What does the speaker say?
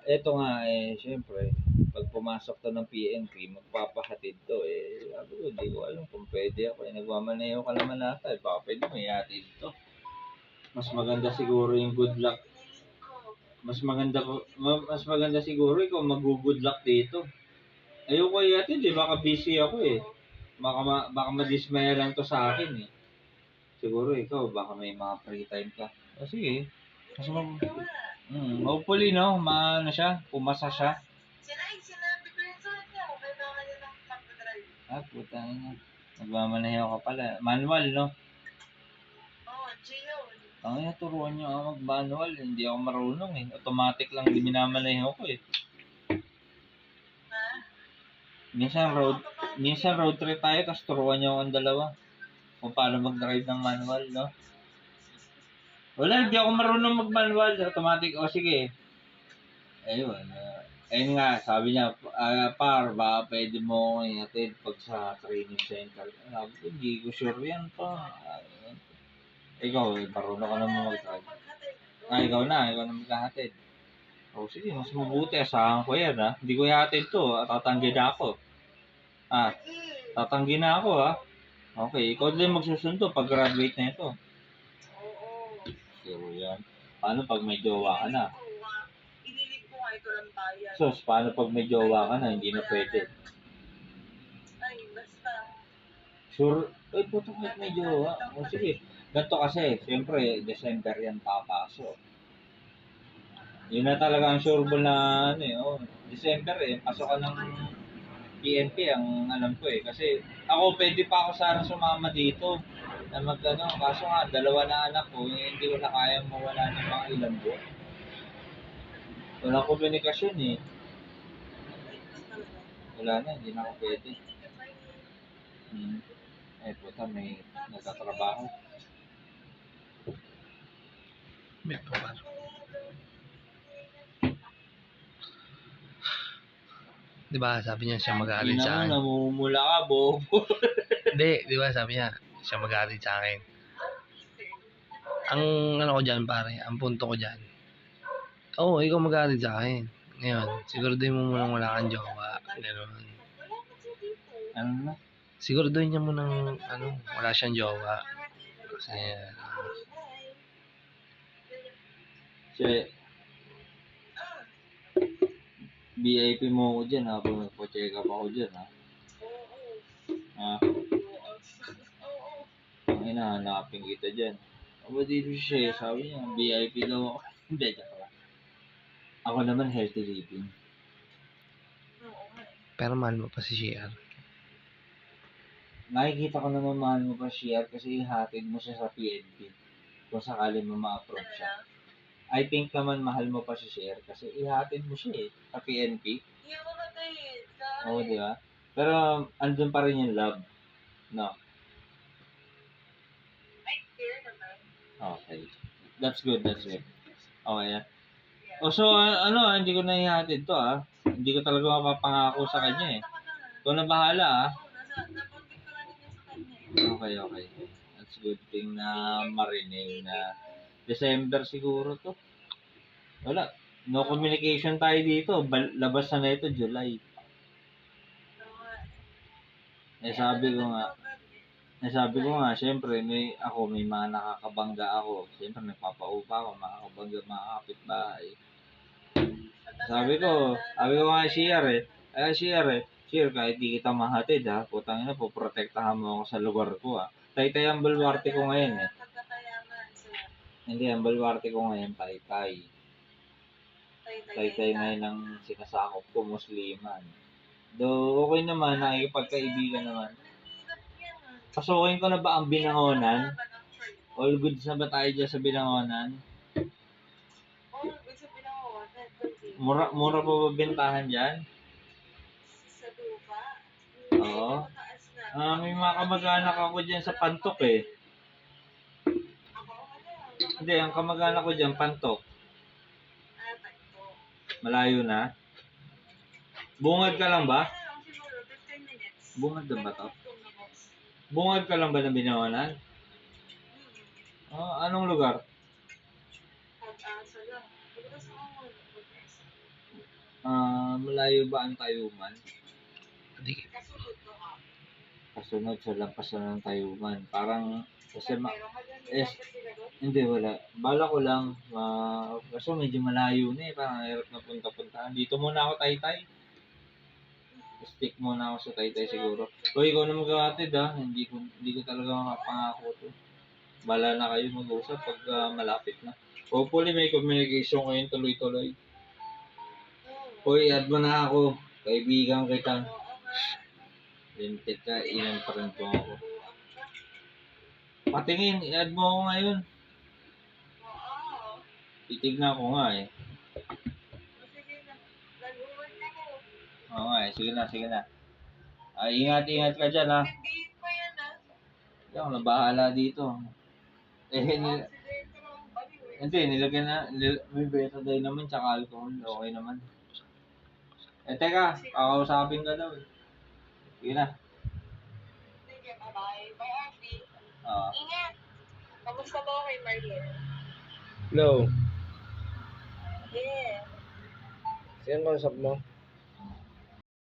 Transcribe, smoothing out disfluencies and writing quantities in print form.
Eto nga syempre, pag pumasok to ng PNP, magpapahatid to sabi ko, di ko alam kung pwede ako nagmamaneho ka naman ata, baka pwede mo ihatid to. Mas maganda siguro yung good luck. Mas maganda siguro ikaw mag-good luck dito. Ayoko ihatid baka busy ako Baka madismaya lang to sa akin Siguro ikaw, baka may mga free time ka. Sige. Mas hopefully, no, maano siya, pumasa siya. Sinabi ko yun sa kanya, may mga niya ng pagdadrive. Puta na. Nagmamaneho ka pala. Manual, no? Oo, Gio. Turuan niyo ako mag-manual. Hindi ako marunong Automatic lang din minamaneho ko Minsan road trip tayo, tapos turuan niyo ako ang dalawa. Kung paano mag-drive ng manual, no? Wala, hindi ako marunong mag-manual. Automatic, sige. Ayun nga, sabi niya, baka pwede mo ihatid pag sa training center. Sabi ko, hindi ko sure yan pa. Ikaw, marunong ka naman mag-drive. Ikaw na maghahatid. Sige, mas mabuti. Asahan ko yan, Hindi ko ihatid to. Tatanggi na ako. Tatanggi na ako, Okay, ikaw din magsusundo pag graduate na ito. Sure yan. Paano pag may jowa ka na? Paano pag may jowa ka na, hindi na pwede? Basta. Sure? Puto kahit may jowa. Sige. Ganito kasi, siyempre, December yan papasok. Yun na talaga ang sure na, December pasok ka ng PNP, ang alam ko Kasi ako, pwede pa ako sana sumama dito na kaso nga, 2 na anak ko, hindi ko na kayang mawala ng mga ilang buwan. Walang komunikasyon Wala na, hindi na ako pwede. Puta, may nagtatrabaho. May pabaro. Diba, sabi niya siya mag-aaral sa akin. Namumula ka, bobo. Hindi, diba, sabi niya siya mag-aaral sa akin. Ang ko dyan, pare, ang punto ko dyan. Ikaw mag-aaral sa akin. Ngayon, siguraduhin mo munang wala kang jowa. Gano'n. Ano na? Siguraduhin niya munang, wala siyang jowa. Kasi, VIP mo ako dyan, habang nagpo-check up ako dyan, Hinahanapin kita dyan. Dito siya, sabi niya, VIP daw ako. Hindi, joke lang. Ako naman, healthy living. Pero mahal mo pa si CR. Nakikita ko naman mahal mo pa CR kasi ihatid mo siya sa PNP. Kung sakali mo ma-approve siya. I think naman mahal mo pa si CR kasi ihatid mo siya sa PNP. Oo, di ba? Pero andun pa rin yung love. No? Okay. That's good. Okay, so, hindi ko na ihatid to, Hindi ko talaga mapapangako sa kanya, Ikaw na bahala, Okay. That's good thing na marinig na December siguro to. Wala. No communication tayo dito. Labas na ito, July. Sabi ko nga, syempre, may mga nakakabangga ako. Syempre, nagpapaupa ako, makakabangga, mga kapitbahay. Sabi ko nga Shir, kahit di kita mahatid, putang ina, poprotektahan mo ako sa lugar ko, Taytay ang bulwarte ko ngayon, Hindi, ang bulwarte ko ngayon, Taytay. Taytay ngayon ang sinasakop ko, Musliman. Though, okay naman, nakikipagkaibigan naman. Pasukin ko na ba ang Binangonan? All goods na ba tayo dyan sa Binangonan? Mura po ba bentahan dyan? Oo. May mga kamag-anak ako dyan sa Pantok Hindi, ang kamag-anak ko dyan, Pantok. Malayo na? Bungad ka lang ba? Bungad na ba to? Bungad ka lang ba ng Binangonan? Anong lugar? Malayo ba ang Tayuman? Hindi. Kasunod ko ka. Kasunod sa lampasan ng Tayuman. Parang, kasi Meron ka dyan, yes, dapat sila doon. hindi, wala. Bala ko lang, kaso medyo malayo na eh. Parang hirap na punta-puntaan. Dito muna ako, Taytay. Stick muna ako sa Taytay siguro. O, ikaw na magkakatid ah. Hindi ko talaga makapangako to. Bala na kayo mag-usap pag malapit na. Hopefully may communication kayo tuloy-tuloy. Hoy, add mo na ako. Kaibigan kita. Lintik ka, inan pa rin po ako. Patingin, i-add mo ako ngayon. Oo. Titignan ko nga eh. Sige na. Nag-uwan na ko. Oo nga eh, sige na. Ingat ka dyan ha. Hindi pa yan ah. Hindi ako na bahala dito. Eh, Sige, ito lang ang baliw eh. hindi, nilagyan na, may betadine naman, tsaka alcohol, okay naman. Eh, teka, kakausapin ka daw eh. Sige na. Sige, bye-bye. Bye, Abby. Ah. Ingat. Kamusta ba kay Marlene? Hello. Yeah. Sino kausap mo?